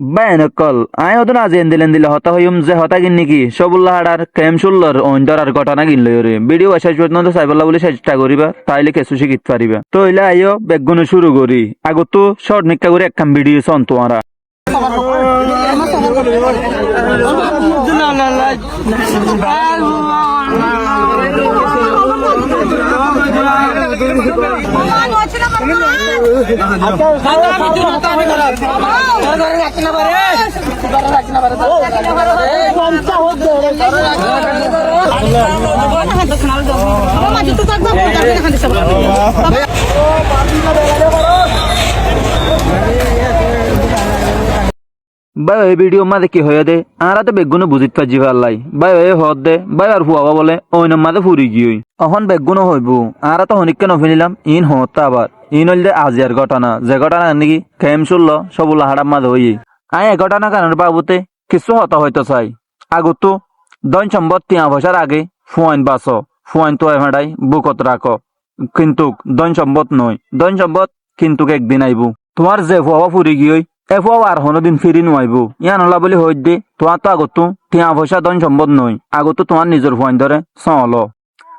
বায়নকল আয় ওদন আজ এন্দিলেন দিলে হতা হইম যে হতা কিন নাকি সবুল্লাহ হাড়ার কেম শুল্লর অন্তর আর ঘটনা কিনল রে ভিডিও শেষ পর্যন্ত চাইবল্লা বলে চেষ্টা করিবা তাইলে কিছু শিখিত পারিবা তো ইলা আইও বেগুন শুরু করি আগত তো শর্ট নিকা করে একখান ভিডিও সন তোমারা ভাই এই ভিডিও মাঝে কি হয়ে দে আরা তো বেগুনো বুঝিত পারছি ভাল্লাই ভাই এই হদ দে ভাই আর হুয়াবা বলে ওইন মাঝে ফুরি গিয়ে অহন বেগুনো হইব আরা তো হনিককে নফিনিলাম ইন হতা আবার ইন হইল দে আজিয়ার ঘটনা যে ঘটনা নাকি খেম শুনল সবুলা হাড়ার মাঝে হই আয় এ ঘটনা কারণ বাবুতে কিছু হতা হয়তো চাই আগত দন সম্পদ 3 বছর আগে ফুয়াইন বাস ফুয়াইন তো এভাড়াই বুকত রাখ কিন্তু দন সম্পদ নয় দন সম্পদ কিন্তু একদিন আইব তোমার যে ফুয়াবা ফুরি গিয়ে এফুয়া আর হনদিন ফিরি নোয়াইব ইয়ান হলা বলে হই দে তোমার তো আগত 3 পয়সা দন সম্পদ নয় আগত তোমার নিজের ফুয়াইন ধরে সল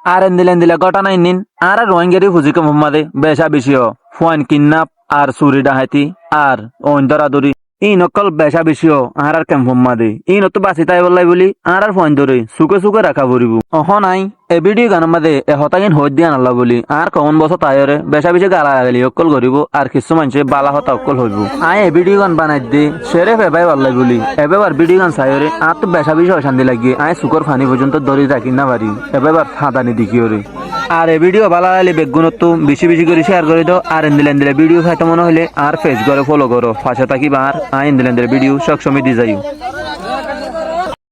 আর এন্দিলে ঘটনা ইনিন আর রোহিঙ্গারি ফুজিকে মোহাম্মদে বেশা বেশি ফুয়াইন কিডন্যাপ আর চুরি ডাহাতি আর অন্তরা দরি ই নকল বেশা বেশি আর কেম মোহাম্মদে ই নত বাঁচি তাই বললাই বলি আর ফুয়াইন ধরে সুকে রাখা পড়িব অহ নাই এ ভিডিও গানের মাঝে এ হতাগিন হই দিয়া নাল্লা বলি আর কমন বছর তাইরে বেশা বেশি গালা গালি অকল করিব আর কিছু মানুষে বালা হতা অকল হইব আয় এ ভিডিও গান বানাই দে সেরে ফেবাই পারলাই বলি এবার ভিডিও গান চাইরে আর তো বেশা বেশি অশান্তি লাগিয়ে আয় সুকর ফানি পর্যন্ত দড়ি রাখি না পারি এবার হাতানি দেখি ওরে আর এ ভিডিও ভালো লাগলে বেগুনত বেশি করে শেয়ার করে দাও আর এন্দিলে ভিডিও খাইতে মনে হলে আর পেজ করে ফলো করো পাশে থাকি আর আয় এন্দিলে ভিডিও সবসময় দিয়ে যাই